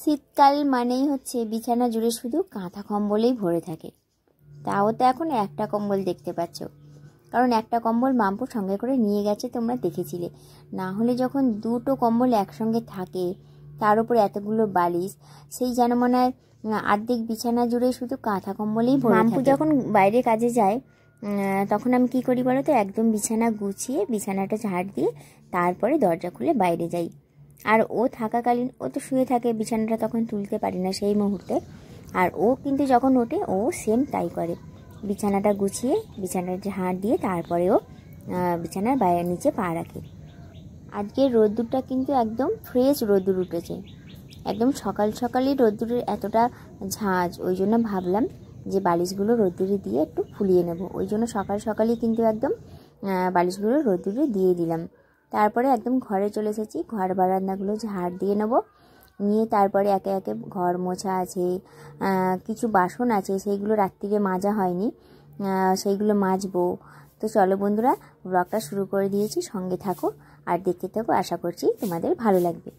শীতকাল মানেই হচ্ছে বিছানা জুড়ে শুধু কাঁথা কম্বলেই ভরে থাকে। তাও তো এখন একটা কম্বল দেখতে পাচ্ছ, কারণ একটা কম্বল মাম্পু সঙ্গে করে নিয়ে গেছে, তোমরা দেখেছিলে। না হলে যখন দুটো কম্বল একসঙ্গে থাকে, তার উপর এতগুলো বালিশ, সেই যেন মনে হয় অর্ধেক বিছানা জুড়ে শুধু কাঁথা কম্বলেই ভরে থাকে। মাম্পু যখন বাইরে কাজে যায় তখন আমি কি করি বলো তো, একদম বিছানা গুছিয়ে বিছানাটা ঝাড় দিয়ে তারপরে দরজা খুলে বাইরে যাই। আর ও থাকাকালীন ও তো শুয়ে থাকে, বিছানাটা তখন তুলতে পারি না সেই মুহূর্তে। আর ও কিন্তু যখন ওঠে ও সেম তাই করে, বিছানাটা গুছিয়ে বিছানাটা ঝাড় দিয়ে তারপরে ও বিছানার বাইরে নিচে পা রাখে। আজকে রোদ্দুরটা কিন্তু একদম ফ্রেশ রোদ্দুর উঠেছে, একদম সকাল সকালই রোদ্দুরের এতটা ঝাঁজ, ওই জন্য ভাবলাম যে বালিশগুলো রোদ্দুরে দিয়ে একটু ফুলিয়ে নেব। ওই জন্য সকাল সকালই কিন্তু একদম বালিশগুলো রোদ্দুরে দিয়ে দিলাম। তারপরে একদম ঘরে চলে এসেছি, ঘর বারান্দাগুলো ঝাড় দিয়ে নেব, নিয়ে তারপরে একে একে ঘর মোছা আছে, কিছু বাসন আছে সেইগুলো রাত্রিরে মাজা হয়নি, সেইগুলো মাজবো। তো চলো বন্ধুরা, ব্লগটা শুরু করে দিয়েছি, সঙ্গে থাকো আর দেখতে থাকো, আশা করছি তোমাদের ভালো লাগবে।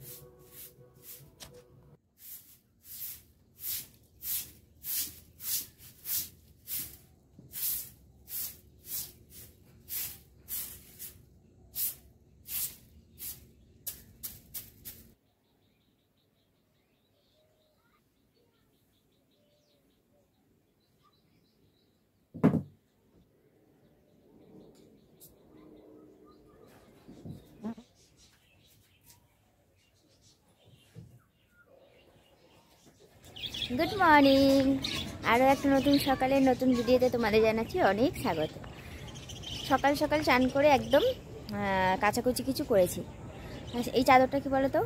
গুড মর্নিং, আরও একটা নতুন সকালে নতুন ভিডিওতে তোমাদের জানাচ্ছি অনেক স্বাগত। সকাল সকাল চান করে একদম কাচাকুচি কিছু করেছি। এই চাদরটা কি বলো তো,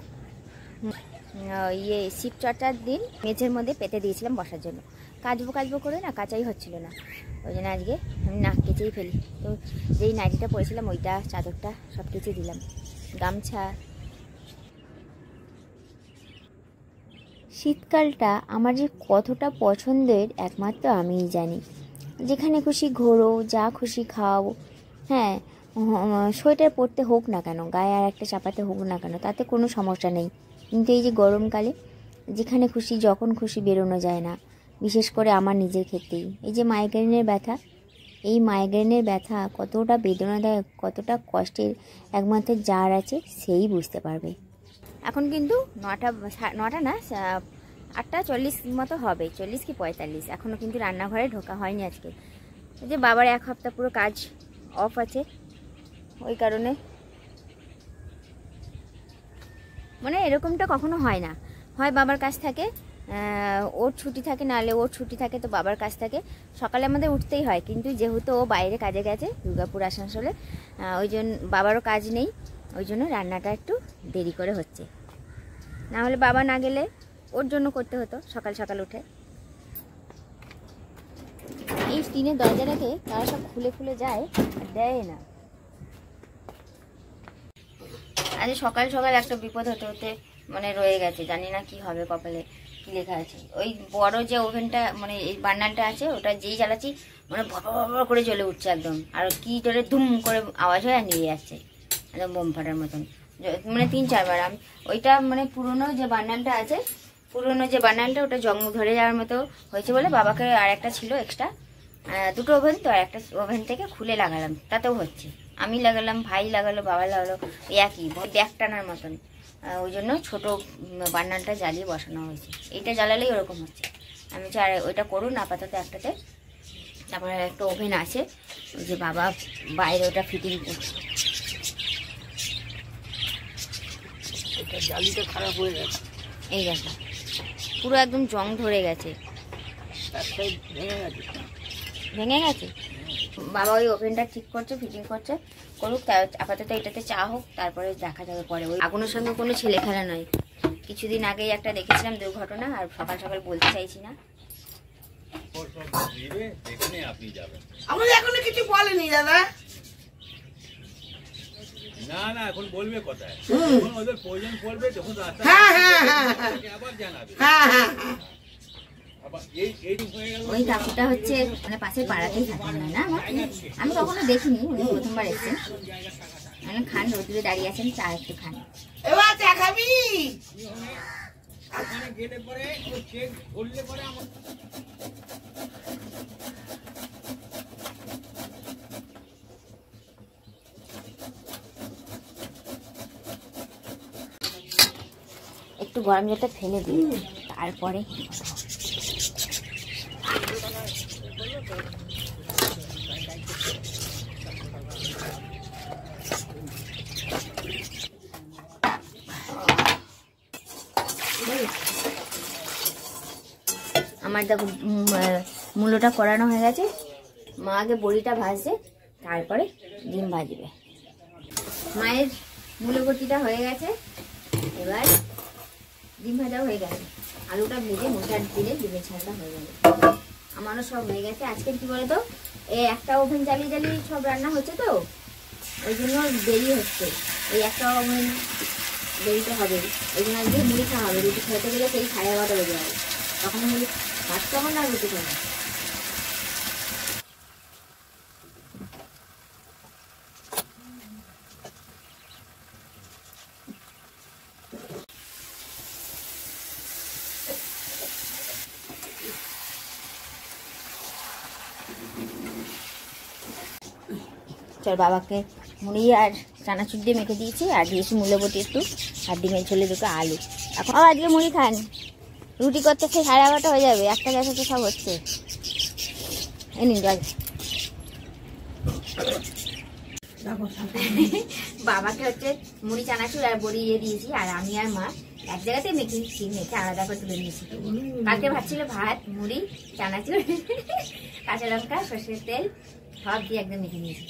শিব চর্চার দিন মেঝের মধ্যে পেতে দিয়েছিলাম বসার জন্য। কাচবো করে না, কাচাই হচ্ছিল না, ওই জন্য আজকে আমি না কেচেই ফেলি। তো যেই নাইটিটা পরেছিলাম ওইটা, চাদরটা সব কিছু দিলাম, গামছা। শীতকালটা আমার যে কতটা পছন্দের একমাত্র আমিই জানি। যেখানে খুশি ঘোরো, যা খুশি খাও, হ্যাঁ সোয়েটার পরতে হোক না কেন, গায়ে আর একটা চাপাতে হোক না কেন, তাতে কোনো সমস্যা নেই। কিন্তু এই যে গরমকালে যেখানে খুশি যখন খুশি বেরোনো যায় না, বিশেষ করে আমার নিজের ক্ষেত্রেই। এই যে মাইগ্রেনের ব্যথা, এই মাইগ্রেনের ব্যথা কতটা বেদনাদায়ক, কতটা কষ্টের, একমাত্র যার আছে সেই বুঝতে পারবে। এখন কিন্তু নটা না, 8:40 মতো হবে, 40 কি 45। এখনও কিন্তু রান্নাঘরে ঢোকা হয়নি আজকে। যে বাবার এক সপ্তাহ পুরো কাজ অফ আছে, ওই কারণে মানে এরকমটা কখনো হয় না, হয় বাবার কাজ থাকে, ওর ছুটি থাকে, নাহলে ওর ছুটি থাকে তো বাবার কাজ থাকে। সকালে আমাদের উঠতেই হয়, কিন্তু যেহেতু ও বাইরে কাজে গেছে দুর্গাপুর আসানসোলে, ওই জন্য বাবারও কাজ নেই, ওই জন্য রান্নাটা একটু দেরি করে হচ্ছে। না হলে বাবা না গেলে ওর জন্য করতে হতো সকাল সকাল উঠে। এই টিনের দরজা রেখে তারা সব খুলে খুলে যায় আর দেয় না। আজ সকাল সকাল একটা বিপদ হতে হতে মানে রয়ে গেছে, জানি না কি হবে, কপালে কি লেখা আছে। ওই বড় যে ওভেনটা মানে এই বার্নারটা আছে, ওটা যেই জ্বালাচ্ছি মানে ভর করে জ্বলে উঠছে একদম, আর কি ধরে ধুম করে আওয়াজ হয় আর নিয়ে যাচ্ছে একদম বোম ফাটার মতন, মানে 3-4 বার। আমি ওইটা মানে পুরনো যে বার্নারটা আছে, ওটা জং ধরে যাওয়ার মতো হয়েছে বলে বাবাকে আর একটা ছিল এক্সট্রা, দুটো ওভেন তো, আর একটা ওভেন থেকে খুলে লাগালাম, তাতেও হচ্ছে। আমি লাগালাম, ভাই লাগালো, বাবা লাগালো, একই ব্যাগ টানার মতন। ওই জন্য ছোটো বার্নারটা জ্বালিয়ে বসানো হয়েছে। এইটা জ্বালালেই ওরকম হচ্ছে। আমি চাই ওইটা করুন আপাতত একটাতে। তারপরে একটা ওভেন আছে, ওই যে বাবা বাইরে ওটা ফিটিং করছে। জালিটা খারাপ হয়ে গেছে, এই দেখো পুরো একদম জং ধরে গেছে, ভেঙে গেছে। বাবা ওই ওভেনটা ঠিক করছে, ফিটিং করছে, করুক। আপাতত এটাতে চা হোক, তারপরে দেখা যাবে পরে। ওই আগুনের সঙ্গে কোনো ছেলে খেলা নয়। কিছুদিন আগেই একটা দেখেছিলাম দুর্ঘটনা, আর সকাল সকাল বলতে চাইছি না। আমাদের এখনো কিছু বলেনি দাদা। না না, এখন বলবে কোথায়, যখন ওদের প্রয়োজন পড়বে তখন রাস্তা আবার জানাবে। ওই কাকুটা হচ্ছে মানে পাশের পাড়াতেই থাকেন না, আমি কখনো দেখিনি, উনি প্রথমবার এসেছেন। মানে খান, রোদ্রে দাঁড়িয়ে আছেন, চা একটু খান। এবার চা খাবি? গেলে পরে ও চেক ধরলে পরে আমার একটু গরম জলটা ফেলে দিই, তারপরে আমার দেখো মূলোটা করানো হয়ে গেছে। মা আগে বড়িটা ভাজছে, তারপরে ডিম ভাজবে। মায়ের মূলবটিটা হয়ে গেছে, এবার ডিম ভাজাও হয়ে গেছে। আলুটা ভেজে মোটা দিলে ডিমের ঝালটা হয়ে যাবে। আমারও সব হয়ে গেছে। আজকে কি বলতো, এই একটা ওভেন জ্বালিয়ে জ্বালিয়ে সব রান্না হচ্ছে তো, ওই জন্য দেরি হচ্ছে। এই একটা ওভেন দেরিতে হবে, ওই জন্য আজকে মুড়ি খাওয়া হবে। রুটি খেতে গেলে সেই 11:30 বেজে যাবে, তখন মুড়ি ভাত খাবো না রুটি খাবো। চল, বাবাকে মুড়ি আর চানাচুর দিয়ে মেখে দিয়েছি, আর দিয়েছি মূল্যবতী একটু, আর ডিমের ঝোলে দুটো আলু। এখন আজকে মুড়ি খান, রুটি করতে সেই 11:30 হয়ে যাবে। একটা গ্যাসে তো সব হচ্ছে। এই নিন জল। বাবাকে হচ্ছে মুড়ি চানাচুর আর বড়ি দিয়েছি, আর আমি আর মা এক জায়গাতে মেখেছি, মেখে আলাদা করে তুলে নিয়েছি। কালকে ভাবছিল ভাত, মুড়ি, চানাচুর, কাঁচা লঙ্কা, সর্ষের তেল সব দিয়ে একদম মেখে নিয়েছি।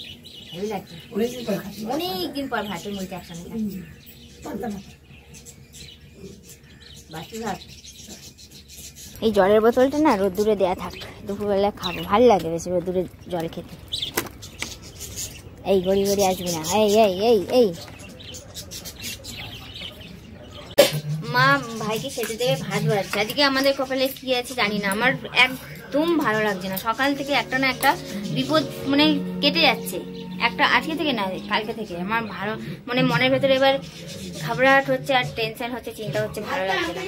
ভালোই লাগছে। অনেকদিন পর ভাতের মুড়িটা একসঙ্গে খাচ্ছি। বাকি ভাত এই জলের বোতলটা না রোদ্দুরে দেয়া থাক, দুপুরবেলা খাবো, ভালো লাগে বেশি রোদ্দুরে জল খেতে। এই গড়ি গড়ি আসবি না। এই এই এই এই মা ভাইকে খেতে দেবে ভাত বাড়ছে। আজকে আমাদের কপালে কি আছে জানি না, আমার একদম ভালো লাগছে না। সকাল থেকে একটা না একটা বিপদ মানে কেটে যাচ্ছে। একটা আজকে থেকে না, কালকে থেকে আমার ভালো মানে মনের ভেতরে এবার ঘাবড়াহট হচ্ছে, আর টেনশন হচ্ছে, চিন্তা হচ্ছে, ভালো লাগছে না।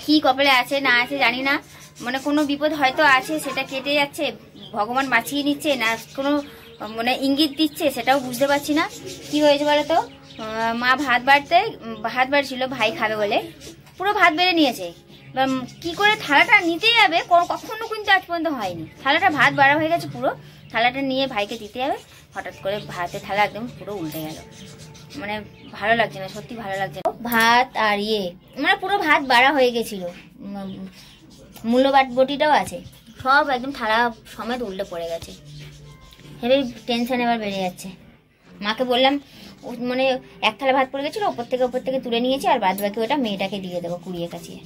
কি কপালে আছে না আছে জানি না, মানে কোনো বিপদ হয়তো আছে, সেটা কেটে যাচ্ছে, ভগবান বাঁচিয়ে নিচ্ছে না কোনো মানে ইঙ্গিত দিচ্ছে, সেটাও বুঝতে পারছি না। কি হয়েছে বলো তো, মা ভাত বাড়ছিল ভাই খাবে বলে, পুরো ভাত বেড়ে নিয়েছে। এবার কি করে থালাটা নিতে যাবে, কখনো কিন্তু আজ পর্যন্ত হয়নি। থালাটা ভাত বাড়া হয়ে গেছে, পুরো থালাটা নিয়ে ভাইকে দিতে যাবে, হঠাৎ করে ভাতের থালা একদম পুরো উল্টে গেল। মানে ভালো লাগছে না, সত্যি ভালো লাগছে না। ভাত আর মানে পুরো ভাত বাড়া হয়ে গেছিল, মূল্যবাট বটিটাও আছে, সব একদম থালা সমেত উল্টে পড়ে গেছে। হেবি টেনশন এবার বেড়ে যাচ্ছে। মাকে বললাম, মানে এক থালা ভাত পড়ে গেছিলো, ওপর থেকে তুলে নিয়েছি, আর বাদ বাকি ওটা মেয়েটাকে দিয়ে দেবো কুড়িয়ে কাছিয়ে।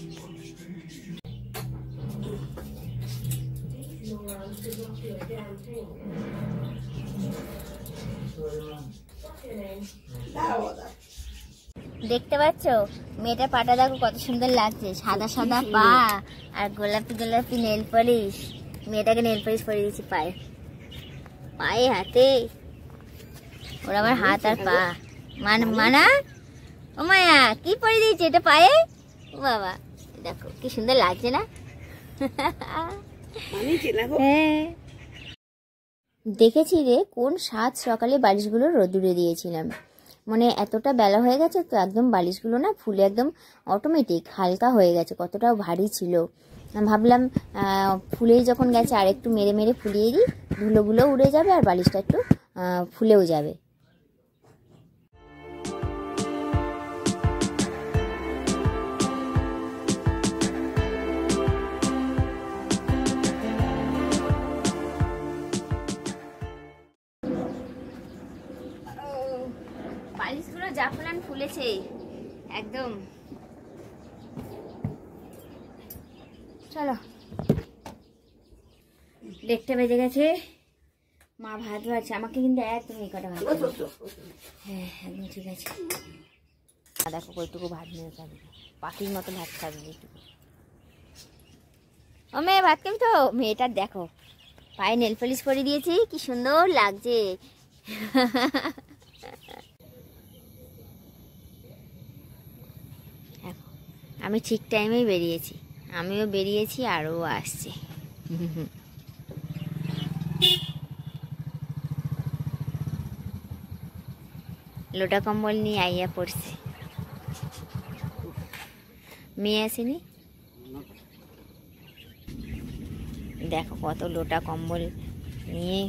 দেখতে পাচ্ছ মেয়েটার পাটা দেখো কত সুন্দর লাগছে, সাদা সাদা পা আর গোলাপি গোলাপি নেল পলিশ। মেয়েটাকে নেল পলিশ পরিয়ে দিয়েছি পায়ে, পায়ে হাতে। ওর আবার হাত আর পা মানা। ও মায়া, কি পরিয়ে দিয়েছে এটা পায়ে? ও বাবা, দেখো কি সুন্দর লাগছে না? হ্যাঁ, দেখেছি রে কোন সাত সকালে বালিশগুলো রোদুরে দিয়েছিলাম। মানে এতটা বেলা হয়ে গেছে তো, একদম বালিশগুলো না ফুলে একদম অটোমেটিক হালকা হয়ে গেছে, কতটাও ভারী ছিল। ভাবলাম ফুলেই যখন গেছে আর একটু মেরে মেরে ফুলিয়ে দিই, ধুলোগুলো উড়ে যাবে আর বালিশটা একটু ফুলেও যাবে। বালিশগুলো জাফরান ফুলেছে একদম। চলো, দেখতে বেজে গেছে, মা ভাত বাড়ছে। আমাকে কিন্তু একদম এই কটা ভাত, হ্যাঁ একদম ঠিক আছে। দেখো কইটুকু ভাত নিয়ে খাবে, পাখির মতো ভাত খাবে এইটুকু। ও মেয়ে, ভাত খাবি তো? মেয়েটার দেখো পায়ে নেল পলিশ করে দিয়েছি, কি সুন্দর লাগছে। আমি ঠিক টাইমেই বেরিয়েছি, আমিও বেরিয়েছি আর ও আসছে। লোটা কম্বল নিয়ে আইয়া পড়ছে। মেয়ে আসেনি, দেখো কত লোটা কম্বল নিয়ে।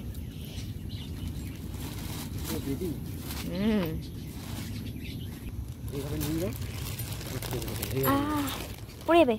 পড়ে যাবে।